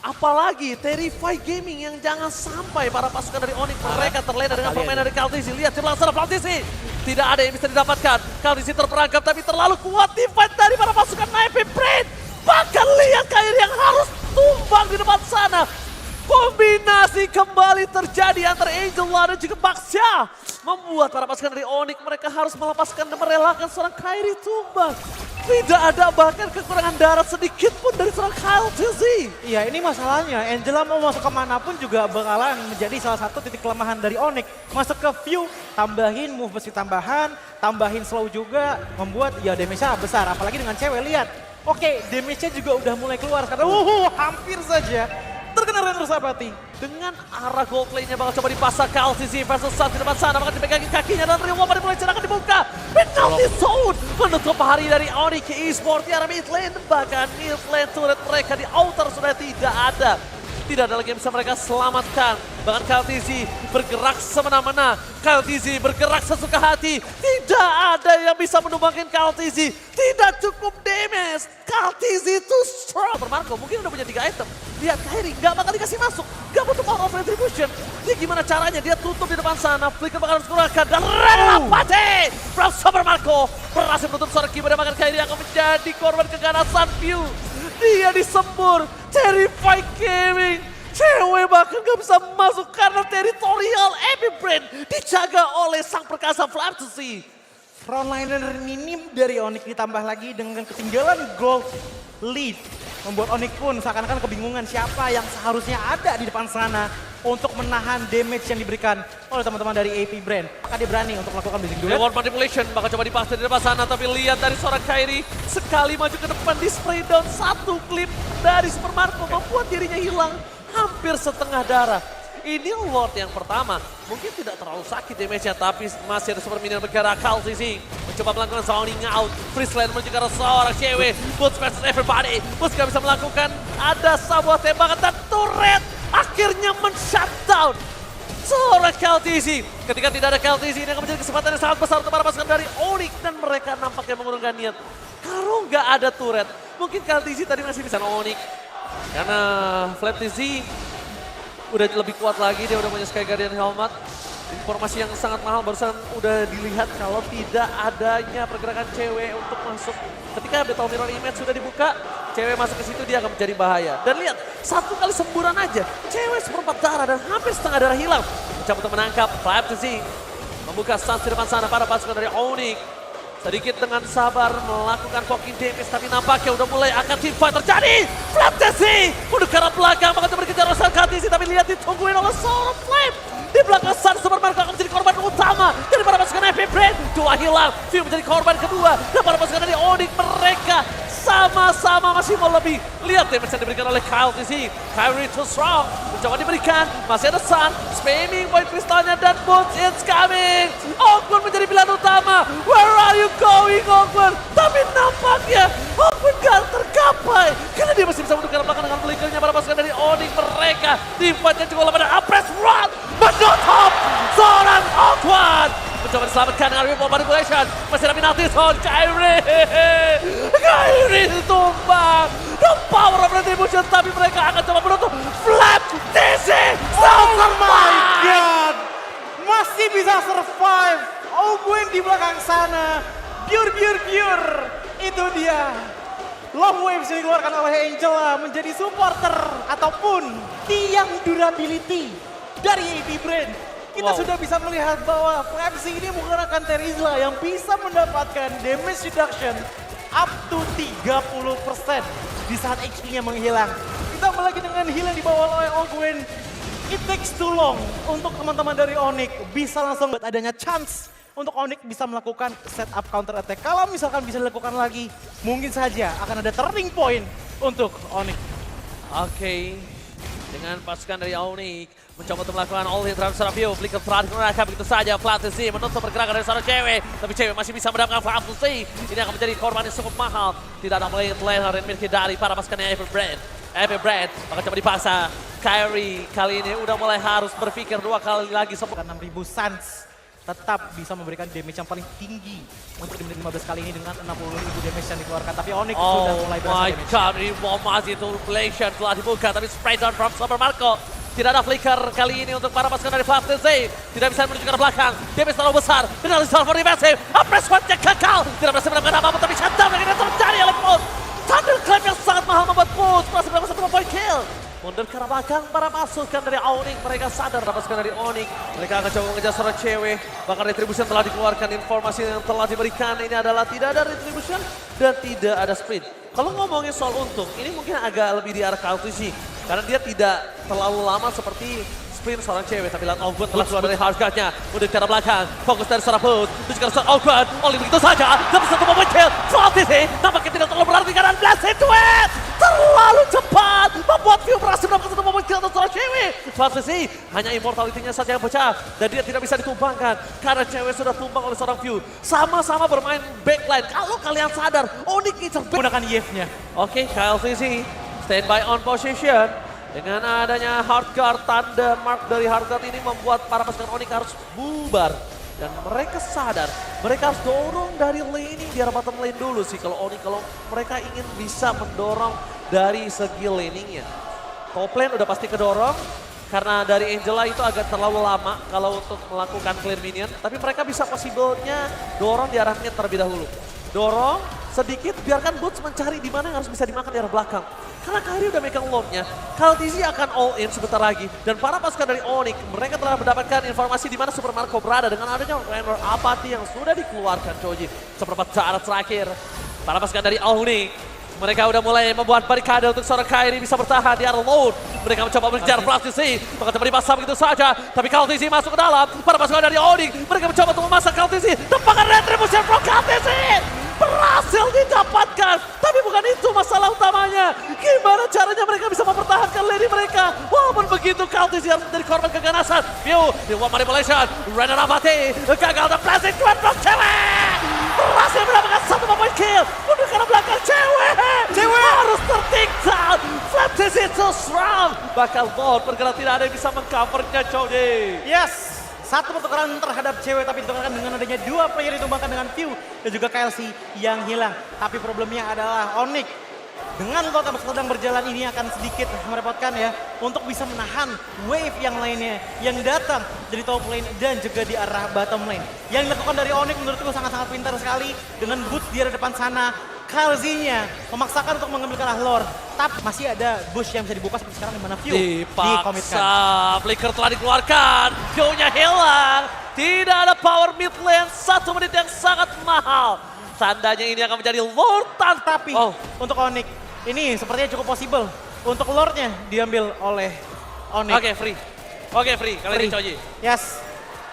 Apalagi Terrify Gaming yang jangan sampai para pasukan dari Onyx mereka terlena dengan permainan dari KLTC. Lihat di belakang sana KLTC. Tidak ada yang bisa didapatkan. KLTC terperangkap tapi terlalu kuat team fight dari para pasukan IP Brand. Bahkan lihat Kairi yang harus tumbang di depan sana. Kombinasi kembali terjadi antara Angela dan juga Baxia. Membuat para pasukan dari Onyx mereka harus melepaskan dan merelakan seorang Kairi tumbang. Tidak ada bahkan kekurangan darah sedikit pun dari seorang KLTC. Iya, ini masalahnya. Angela mau masuk kemanapun juga bakalan menjadi salah satu titik kelemahan dari Onyx. Masuk ke View, tambahin move besi tambahan, tambahin slow juga, membuat ya damage-nya besar. Apalagi dengan cewek, lihat. Oke, damage-nya juga udah mulai keluar. Karena hampir saja terkena Renner Sabati. Dengan arah gold lane-nya bakal coba dipasang KLTC versus Suns di depan sana. Bakal dipegangin kakinya dan Rio Wapari mulai akan dibuka. Penalty zone menutup hari dari Onyx Esports di arah mid lane. Bahkan mid lane turret mereka di outer sudah tidak ada. Tidak ada lagi yang bisa mereka selamatkan. Bahkan KLTC bergerak semena-mena. KLTC bergerak sesuka hati. Tidak ada yang bisa menumbangkan KLTC. Tidak cukup damage. KLTC too strong. Marco mungkin udah punya 3 item. Lihat Kairi nggak bakal dikasih masuk. Nggak butuh power of retribution. Dia gimana caranya? Dia tutup di depan sana. Flicker bakal digunakan. Dan Red Apate from Super Marco berhasil menutup seorang Keyboy. Dan bahkan Kairi akan menjadi korban keganasan View. Dia disembur. Terrify Gaming. Cewek bahkan gak bisa masuk karena teritorial Epic Brand dijaga oleh sang perkasa Flapsy. Frontliner minim dari Onyx ditambah lagi dengan ketinggalan gold lead. Membuat Onyx pun seakan-akan kebingungan siapa yang seharusnya ada di depan sana untuk menahan damage yang diberikan oleh teman-teman dari AP Brand. Apakah dia berani untuk melakukan blazing duet? Reward manipulation bakal coba dipasang di depan sana, tapi lihat dari seorang Kairi sekali maju ke depan di spray down satu klip dari Super Marco membuat dirinya hilang hampir setengah darah. Ini Lord yang pertama, mungkin tidak terlalu sakit damage-nya, tapi masih ada super minion bergerak. KLTC mencoba melakukan zoning out. Freeslane menuju ke arah seorang cewek. Boots versus everybody. Boots gak bisa melakukan, ada sebuah tembakan dan turret akhirnya men-shutdown seorang KLTC. Ketika tidak ada KLTC, ini akan menjadi kesempatan yang sangat besar untuk para pasukan dari Onyx. Dan mereka nampaknya mengurungkan niat. Kalau nggak ada turret, mungkin KLTC tadi masih bisa Onyx. Karena Flapsy udah lebih kuat lagi, dia udah punya Sky Guardian Helmet. Informasi yang sangat mahal barusan udah dilihat kalau tidak adanya pergerakan cewek untuk masuk. Ketika Battle Mirror Image sudah dibuka, cewek masuk ke situ dia akan menjadi bahaya. Dan lihat, satu kali semburan aja, cewek seperempat darah dan hampir setengah darah hilang. Mencoba untuk menangkap Flapsy. Membuka stance di depan sana para pasukan dari Onyx. Sedikit dengan sabar melakukan poking damage, tapi nampaknya udah mulai akan teamfight terjadi. Flapsy udah ke arah belakang, bakal berkejar oleh KLTC, tapi lihat ditungguin oleh seorang Flame. Di belakang Sun, Super Marco akan menjadi korban utama dari para pasukan AP Brand. Dua hilang, View menjadi korban kedua. Dan para pasukan dari Onyx mereka sama-sama masih mau lebih. Lihat damage yang diberikan oleh Kyle TZ. Kyrie too strong. Mencoba diberikan. Masih ada Sun. Spamming point kristalnya dan Boots. It's coming. Ogwen menjadi pilihan utama. Where are you going, Ogwen? Tapi nampaknya Ogwen gak tergapai. Karena dia masih bisa mendudukan belakang dengan flickernya pada pasukan dari Onyx mereka. Teamfight-nya cukup lama dan Apres run. Menutup seorang Ogwen. Mencoba diselamatkan dengan Ripple Manipulation. Masih ada Minati Zone. Kyrie tumbang. The power of retribution. Tapi mereka akan coba menutup. Flap TZ. Oh my god! Masih bisa survive. Ogwen di belakang sana. Pure. Itu dia. Long waves yang dikeluarkan oleh Angela menjadi supporter ataupun tiang durability dari AP Brain. Kita sudah bisa melihat bahwa FlapZ ini menggunakan Terizla yang bisa mendapatkan damage reduction up to 30% di saat HP-nya menghilang. Ditambah lagi dengan heal yang dibawa oleh Ogwen. It takes too long untuk teman-teman dari Onyx bisa langsung buat adanya chance untuk Onyx bisa melakukan setup counter attack. Kalau misalkan bisa dilakukan lagi, mungkin saja akan ada turning point untuk Onyx. Oke. Dengan pasukan dari Onyx mencoba untuk melakukan all-in transfer view. Flicker terakhir mereka begitu saja. FlapZ menutup pergerakan dari seorang cewek. Tapi cewek masih bisa mendapatkan FlapZ. Ini akan menjadi korban yang cukup mahal. Tidak ada lane yang dimiliki dari para pasukannya AP Brain. Maka coba dipaksa. Kyrie kali ini udah mulai harus berpikir 2 kali lagi. 6.000 Suns tetap bisa memberikan damage yang paling tinggi untuk di menit 15 kali ini dengan 60.000 damage yang dikeluarkan. Tapi Onyx sudah mulai berasa my damage. god, ini masih turbolation telah dibuka. Tapi spray down from Super Marco. Tidak ada flicker kali ini untuk para pasukan dari FlapZ. Tidak bisa menuju ke belakang. Damage terlalu besar. Dan Alistar for defensive. Apres One-nya gagal. Tidak berhasil mendapatkan apa-apa. Tapi shutdown yang terjadi oleh Pulse. Thunderclap yang sangat mahal membuat Pulse berhasil mendapatkan 1 point kill. Mundur ke arah belakang para pasukan dari Onyx. Mereka sadar pasukan dari Onyx. Mereka akan coba mengejar seorang cewek. Bahkan retribution telah dikeluarkan. Informasi yang telah diberikan ini adalah tidak ada retribution dan tidak ada sprint. Kalau ngomongin soal untung, ini mungkin agak lebih di arah KLTC. Karena dia tidak terlalu lama seperti sprint seorang cewek. Tapi lihat Ogwen telah keluar dari hardguard-nya. Mundur ke arah belakang. Fokus dari seorang Boots. Tujuh ke arah seorang Ogwen. Only begitu saja. Dapat 1 moment kill. KLTC nampaknya tidak terlalu berarti karena blast into it. Terlalu cepat. Membuat View berhasil mendapatkan 1 moment kill untuk seorang cewek. KLTC hanya immortality-nya saja yang pecah. Dan dia tidak bisa ditumbangkan. Karena cewek sudah tumbang oleh seorang View. Sama-sama bermain backline. Kalau kalian sadar, Onyx incer Gunakan Yef-nya. Oke, KLTC standby on position. Dengan adanya hardguard, tanda mark dari hardguard ini membuat para pasukan Onyx harus bubar. Dan mereka sadar, mereka harus dorong dari laning di arah bottom lane dulu sih. Kalau Onyx, kalau mereka ingin bisa mendorong dari segi laningnya. Top lane udah pasti kedorong, karena dari Angela itu agak terlalu lama kalau untuk melakukan clear minion. Tapi mereka bisa possible-nya dorong di arah mid terlebih dahulu. Dorong sedikit, biarkan Boots mencari di mana yang harus bisa dimakan di arah belakang. Karena Kyrie udah megang lob-nya, KLTC akan all in sebentar lagi. Dan para pasukan dari Onyx, mereka telah mendapatkan informasi di mana Super Marco berada dengan adanya Raynor Apathy yang sudah dikeluarkan Choji. Seperempat saat terakhir, para pasukan dari Onyx, mereka udah mulai membuat barikade untuk seorang Kyrie bisa bertahan di arah load. Mereka mencoba mengejar FlapZ, maka coba dipasang begitu saja. Tapi KLTC masuk ke dalam, para pasukan dari Onyx, mereka mencoba untuk memasak KLTC. Tempakan retribution from KLTC! Berhasil didapatkan, tapi bukan itu masalah utamanya. Gimana caranya mereka bisa mempertahankan lane mereka? Walaupun begitu, KLTC harus menjadi korban keganasan. View, di one manipulation, Raynor Apathy, gagal dan flashing cuan from cewek. Berhasil mendapatkan 1 point kill. Mundur ke arah belakang cewek harus tertinggal. FlapZ itu strong. Bakal bot, bergerak tidak ada yang bisa mengcovernya, Cody. Yes, 1 pertukaran terhadap cewek tapi ditukarkan dengan adanya 2 player ditumbangkan dengan View dan juga KLC yang hilang. Tapi problemnya adalah Onyx dengan total sedang berjalan ini akan sedikit merepotkan ya untuk bisa menahan wave yang lainnya yang datang dari top lane dan juga di arah bottom lane. Yang dilakukan dari Onyx menurutku sangat-sangat pintar sekali dengan Boots di arah depan sana. KLZ-nya memaksakan untuk mengambil ke arah lore. Tapi masih ada bush yang bisa dibuka seperti sekarang di mana View dikomitkan. Dipaksa, flicker telah dikeluarkan, View-nya hilang. Tidak ada power mid lane, 1 menit yang sangat mahal. Tandanya ini akan menjadi lore Tapi untuk Onyx ini sepertinya cukup possible untuk lore-nya diambil oleh Onyx. Oke, free. Kali ini Choji. Yes.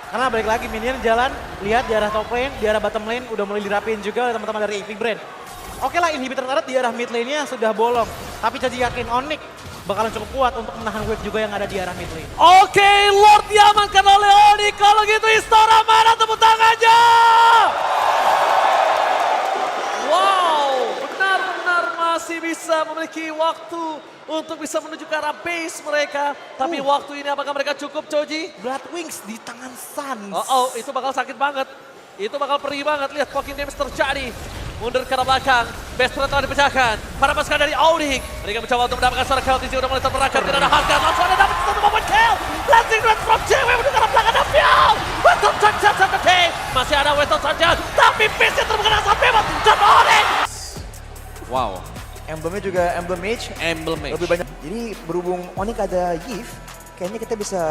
Karena balik lagi minion jalan, lihat di arah top lane, di arah bottom lane udah mulai dirapin juga oleh teman-teman dari AP Brain. Oke lah, inhibitor turret di arah mid lane-nya sudah bolong. Tapi Choji yakin Onyx bakalan cukup kuat untuk menahan wave juga yang ada di arah mid lane. Oke, Lord diamankan oleh Oni. Kalau gitu Istora mana tepuk tangannya? Wow, benar-benar masih bisa memiliki waktu untuk bisa menuju ke arah base mereka. Tapi waktu ini apakah mereka cukup, Choji? Blood Wings di tangan Suns. Oh, itu bakal sakit banget. Itu bakal perih banget. Lihat poking damage terjadi. Mundur ke arah belakang. Base turret telah dipecahkan. Para pasukan dari Onyx. Mereka mencoba untuk mendapatkan seorang kill. TC udah mulai terperangkap. Tidak ada harga. Langsung ada dapat satu momen kill. Blazing Red from JW menuju ke arah belakang. Dan Fiel. Weton saja satu team. Masih ada Weton saja. Tapi base-nya terkena sampai dan Onyx. Wow, Emblemnya juga emblem mage. emblem mage. Lebih banyak. Jadi berhubung Onyx ada Yves, kayaknya kita bisa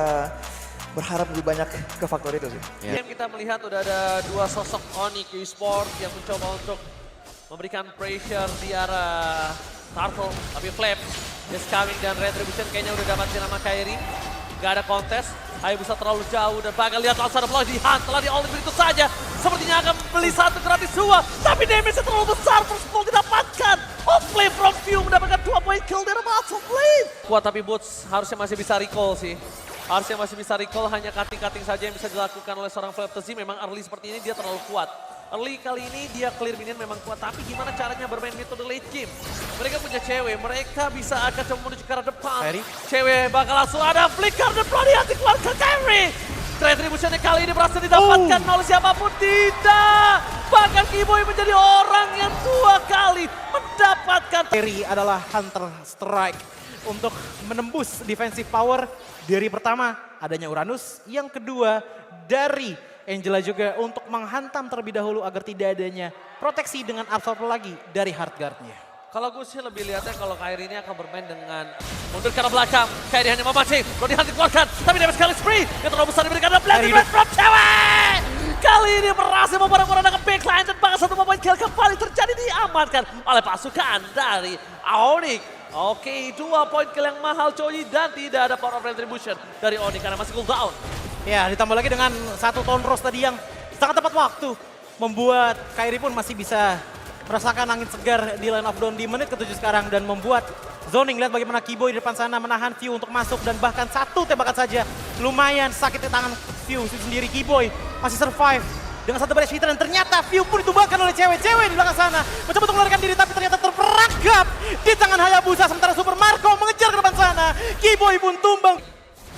berharap lebih banyak ke faktor itu sih. Ya. Game kita melihat udah ada dua sosok Onyx Esport yang mencoba untuk memberikan pressure di arah Turtle. Tapi Flap, Just Coming dan Retribution kayaknya udah dapatin sama Kairi. Gak ada kontes, Hayabusa terlalu jauh dan bakal lihat langsung ada Floyd di hunt. Telah di all begitu saja. Sepertinya akan beli satu gratis dua. Tapi damage-nya terlalu besar, terus mau didapatkan. Offlane from View mendapatkan 2 point kill dari bottom lane. Kuat tapi Boots harusnya masih bisa recall sih. Harusnya masih bisa recall, hanya cutting-cutting saja yang bisa dilakukan oleh seorang Flaptasy. Memang early seperti ini dia terlalu kuat. Early kali ini dia clear minion memang kuat, tapi gimana caranya bermain metode late game? Mereka punya cewek, mereka bisa akan coba menuju ke arah depan. Kairi. Cewek bakal langsung ada flicker dan pelarian dikeluarkan Kairi. Retributionnya kali ini berhasil didapatkan oleh siapapun, tidak. Bahkan Kiboy menjadi orang yang 2 kali mendapatkan. Kairi adalah Hunter Strike untuk menembus defensive power. Dari pertama adanya Uranus, yang kedua dari Angela juga untuk menghantam terlebih dahulu agar tidak adanya proteksi dengan absorber lagi dari Heartguard-nya. Kalau gue sih lebih lihatnya kalau Kairi ini akan bermain dengan mundur ke arah belakang. Kairi hanya memancing, Rodi Hunt dikeluarkan. Tapi damage sekali spree, yang terlalu besar diberikan adalah Blazing Red from cewek. Kali ini berhasil memperang-perang backline dan bahkan satu point kill kembali terjadi diamankan oleh pasukan dari Onyx. Oke, 2 point kill yang mahal Choji dan tidak ada power of retribution dari Onyx karena masih cooldown. Ya, ditambah lagi dengan satu Tone Rose tadi yang sangat tepat waktu. Membuat Kairi pun masih bisa merasakan angin segar di line of down di menit ke-7 sekarang. Dan membuat zoning, lihat bagaimana Kiboy di depan sana menahan View untuk masuk. Dan bahkan satu tembakan saja lumayan sakit di tangan View sendiri. Kiboy masih survive dengan satu baris hitter dan ternyata View pun ditumbangkan oleh cewek-cewek di belakang sana. Mencoba untuk melarikan diri tapi ternyata terperangkap di tangan Hayabusa. Sementara Super Marco mengejar ke depan sana. Kiboy pun tumbang.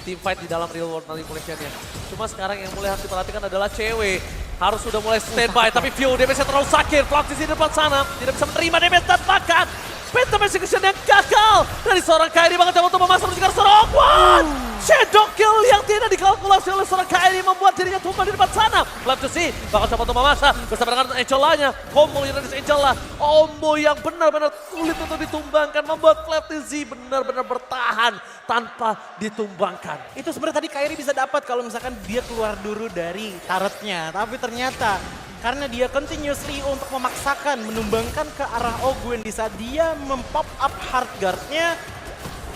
Team fight di dalam real world manipulation-nya. Cuma sekarang yang mulai harus diperhatikan adalah cewek. Harus sudah mulai standby, tapi View damage-nya terlalu sakit. Flaptasy di depan sana, tidak bisa menerima damage dan bahkan Phantom Execution yang gagal dari seorang Kairi bahkan coba untuk memasang menuju ke seorang Hawkwood. Shadow kill yang tidak dikalkulasi oleh seorang Kairi membuat dirinya tumbang di depan sana. Flaptasy bakal coba untuk memasang bersama dengan Angela-nya. Combo Uranus Angela, combo yang benar-benar sulit untuk ditumbangkan membuat Flaptasy benar-benar bertahan tanpa ditumbangkan. Itu sebenarnya tadi Kairi bisa dapat kalau misalkan dia keluar dulu dari turretnya. Tapi ternyata karena dia continuously untuk memaksakan menumbangkan ke arah Ogwen di saat dia mempop up Heartguard-nya.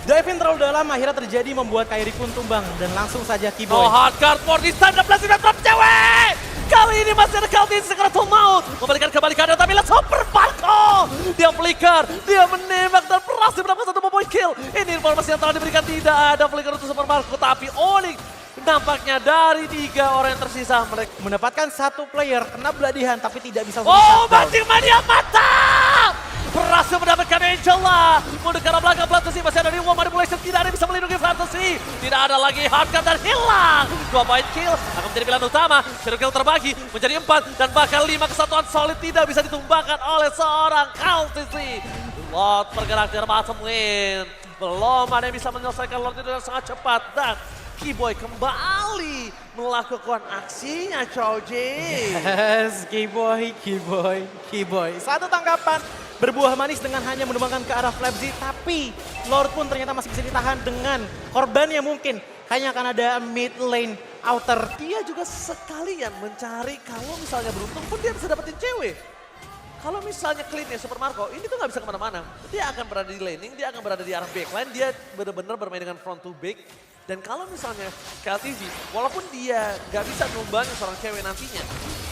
Dive-in terlalu dalam akhirnya terjadi membuat Kairi pun tumbang dan langsung saja Kiboy. Oh, Heartguard for this time, dan Blazing Red from cewek! Kali ini masih ada Kaltin Secretal Maut. Memberikan kembali keadaan, tapi lihat Super Marco! Dia flicker, dia menembak dan berhasil mendapatkan 1 point kill. Ini informasi yang telah diberikan, tidak ada flicker untuk Super Marco, tapi Onyx nampaknya dari 3 orang yang tersisa mereka Mendapatkan satu player kena beladihan tapi tidak bisa oh, mancing mania mantap! Berhasil mendapatkan Angela. Mundur ke arah belakang Flaptasy, masih ada Real Manipulation. Tidak ada yang bisa melindungi Flaptasy. Tidak ada lagi Heartguard dan hilang. 2 point kill akan menjadi pilihan utama. Shadow kill terbagi menjadi 4 dan bahkan 5 kesatuan solid tidak bisa ditumbangkan oleh seorang Kaltisi. Lord bergerak di arah bottom lane. Belum ada yang bisa menyelesaikan Lord itu dengan sangat cepat dan Kiboy kembali melakukan aksinya, Choji. Yes, Kiboy. Satu tangkapan berbuah manis dengan hanya menumbangkan ke arah Flapsy, tapi Lord pun ternyata masih bisa ditahan dengan korbannya mungkin. Hanya akan ada mid lane outer. Dia juga sekalian mencari kalau misalnya beruntung pun dia bisa dapetin cewek. Kalau misalnya clean-nya Super Marco, ini tuh nggak bisa kemana-mana. Dia akan berada di laning, dia akan berada di arah backline, dia benar-benar bermain dengan front to back. Dan kalau misalnya KLTV, walaupun dia nggak bisa numbangin seorang cewek nantinya,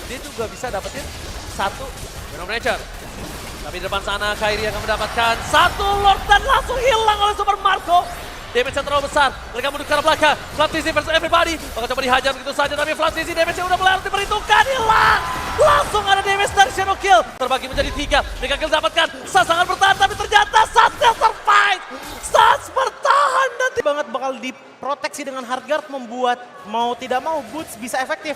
dia juga bisa dapetin 1 Venom Nature. Tapi di depan sana Kairi akan mendapatkan satu Lord dan langsung hilang oleh Super Marco. Damage yang terlalu besar, mereka mundur ke arah belakang. Flamtizi versus everybody, bakal coba dihajar begitu saja, tapi Flamtizi damage-nya udah mulai harus diperhitungkan, hilang. Langsung ada damage dari Shadow Kill, terbagi menjadi 3. Mega Kill dapatkan, Sans sangat bertahan, tapi ternyata Sans still survive. Sans bertahan dan Banget bakal diproteksi dengan hardguard, membuat mau tidak mau Boots bisa efektif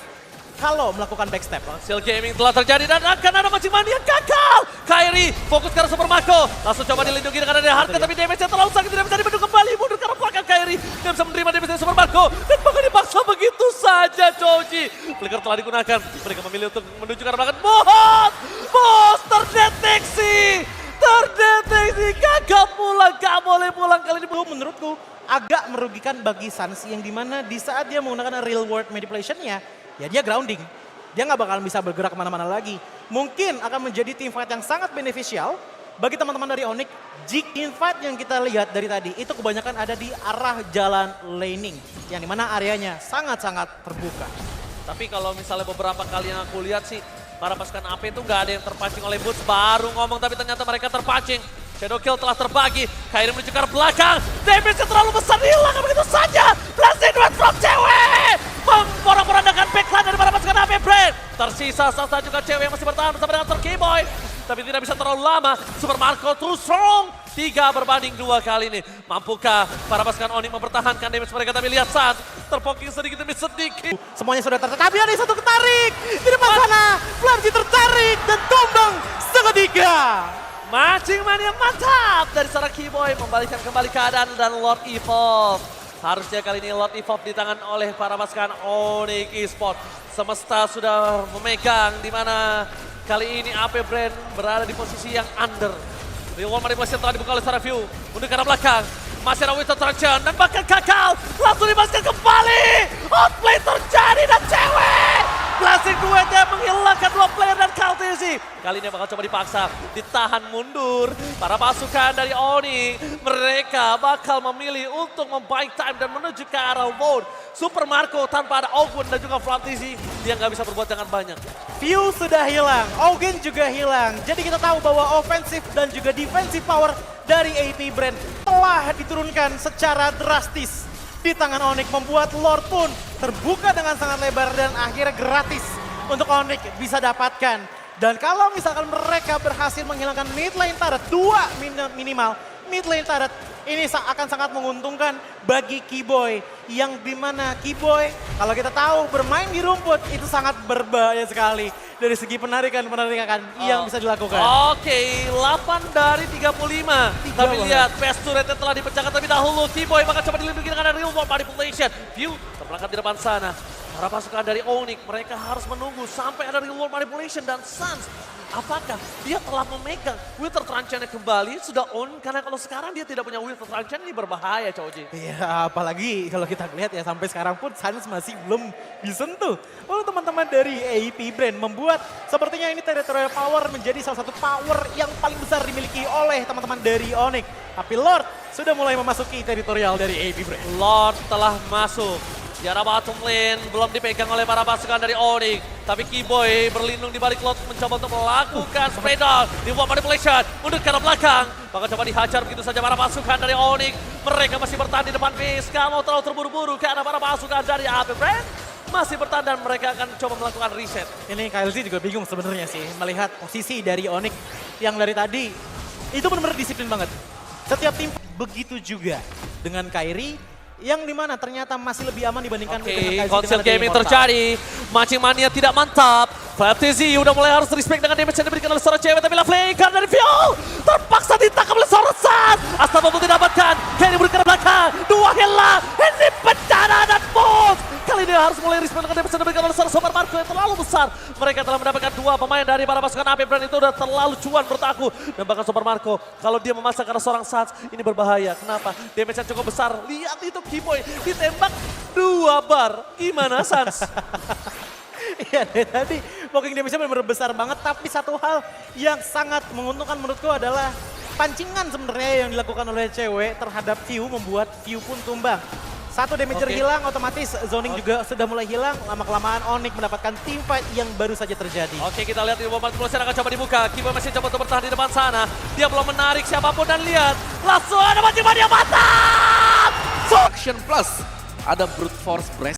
kalau melakukan backstep. Seal Gaming telah terjadi dan akan ada mancing mania gagal. Kairi fokus ke arah Super Marco. Langsung coba dilindungi dengan adanya hardguard, tapi damage-nya terlalu sakit, tidak bisa dibendung kembali. Mundur ke arah belakang Kairi. Dia bisa menerima damage dari Super Marco. Dan bahkan dipaksa begitu saja Choji. Flicker telah digunakan. Mereka memilih untuk menuju ke arah belakang. Bos terdeteksi. Gagal pulang. Gak boleh pulang kali ini. Menurutku agak merugikan bagi Sans yang dimana di saat dia menggunakan real world manipulation-nya, ya dia grounding. Dia nggak bakal bisa bergerak kemana-mana lagi. Mungkin akan menjadi teamfight yang sangat beneficial bagi teman-teman dari Onyx. Jika teamfight yang kita lihat dari tadi itu kebanyakan ada di arah jalan laning. Yang dimana areanya sangat-sangat terbuka. Tapi kalau misalnya beberapa kali yang aku lihat sih, para pasukan AP itu nggak ada yang terpancing oleh Boots. Baru ngomong tapi ternyata mereka terpancing. Shadow Kill telah terbagi. Kairi menuju ke arah belakang. Damage-nya terlalu besar, hilang begitu saja. Blessing Dwayne from cewek. Memporak-porandakan backline dari para pasukan AP Brand. Tersisa Sasa juga cewek yang masih bertahan bersama dengan Sir K-Boy. Tapi tidak bisa terlalu lama. Super Marco too strong. 3-2 kali ini. Mampukah para pasukan Onyx mempertahankan damage mereka? Tapi lihat Sans terpoking sedikit demi sedikit. Semuanya sudah tertarik. Ada satu ketarik. Di depan sana. Flamji tertarik dan tumbang seketika. Mancing mania mantap dari seorang K-Boy, membalikkan kembali keadaan dan Lord Evolve. Harusnya kali ini Lord Evolve di tangan oleh para pasukan Onyx Esports. Semesta sudah memegang, di mana kali ini AP Brand berada di posisi yang under. Real World Manipulation telah dibuka oleh seorang View. Mundur ke arah belakang, masih ada Winter Traction dan bahkan gagal. Langsung dibaskan kembali. Outplay terjadi dan cewek. Blessing Duet yang menghilangkan 2 player dan Kaltizi. Kali ini bakal coba dipaksa, ditahan mundur. Para pasukan dari Oni, mereka bakal memilih untuk membuy time dan menuju ke arah Void. Super Marco tanpa ada Ogun dan juga Flamtizi, dia nggak bisa berbuat dengan banyak. View sudah hilang, Ogun juga hilang. Jadi kita tahu bahwa offensive dan juga defensive power dari AP Brand telah diturunkan secara drastis di tangan Onyx, membuat Lord pun terbuka dengan sangat lebar dan akhirnya gratis untuk Onyx bisa dapatkan. Dan kalau misalkan mereka berhasil menghilangkan mid lane turret, 2 minimal mid lane turret, ini akan sangat menguntungkan bagi K-Boy. Yang dimana K-Boy, kalau kita tahu bermain di rumput itu sangat berbahaya sekali. Dari segi penarikan yang bisa dilakukan. Oke, 8 dari 35. Tapi lihat, best turretnya telah dipecahkan terlebih dahulu. K-Boy bakal coba dilindungi dengan ada real world manipulation. View terperangkap di depan sana. Para pasukan dari Onyx, mereka harus menunggu sampai ada real world manipulation. Dan Sans, apakah dia telah memegang Winter Truncheon-nya kembali? Sudah on, karena kalau sekarang dia tidak punya Winter Truncheon, ini berbahaya, Choji. Iya, apalagi kalau kita lihat ya sampai sekarang pun Sans masih belum disentuh. Lalu teman-teman dari AP Brand membuat sepertinya ini territorial power menjadi salah satu power yang paling besar dimiliki oleh teman-teman dari Onyx. Tapi Lord sudah mulai memasuki territorial dari AP Brand. Lord telah masuk. Di arah bottom lane belum dipegang oleh para pasukan dari Onyx. Tapi K-Boy berlindung di balik Lord mencoba untuk melakukan spray down. Di bawah manipulation, mundur ke arah belakang. Bakal coba dihajar begitu saja para pasukan dari Onyx. Mereka masih bertahan di depan base. Gak mau terlalu terburu-buru karena para pasukan dari AP Brand masih bertahan dan mereka akan coba melakukan reset. Ini KLZ juga bingung sebenarnya sih melihat posisi dari Onyx yang dari tadi itu benar-benar disiplin banget. Setiap tim begitu juga dengan Kairi yang dimana ternyata masih lebih aman dibandingkan dengan Console Gaming terjadi. Mancing mania tidak mantap. Flamtizi udah mulai harus respect dengan damage yang diberikan oleh seorang cewek. Tapi lah flicker dari Fuel terpaksa ditangkap oleh seorang Sans. Astana pun didapatkan. Kenny berikan belakang. 2 hilang. Ini bencana dan Boss. Kali ini harus mulai respect dengan damage yang diberikan oleh seorang Super Marco yang terlalu besar. Mereka telah mendapatkan 2 pemain dari para pasukan AP Brand itu udah terlalu cuan bertaku. Dan bahkan Super Marco kalau dia memasang karena seorang Sans ini berbahaya. Kenapa? Damage yang cukup besar. Lihat itu K-Boy ditembak 2 bar. Gimana Sans? Iya dari tadi poking damage-nya benar-benar besar banget. Tapi satu hal yang sangat menguntungkan menurutku adalah pancingan sebenarnya yang dilakukan oleh cewek terhadap View membuat View pun tumbang. Satu damager hilang, otomatis zoning juga sudah mulai hilang. Lama-kelamaan Onyx mendapatkan teamfight yang baru saja terjadi. Oke, kita lihat di momen closure akan coba dibuka. Kibo masih coba untuk bertahan di depan sana. Dia belum menarik siapapun dan lihat. Langsung ada mancing yang mantap! Action plus. Ada brute force breast.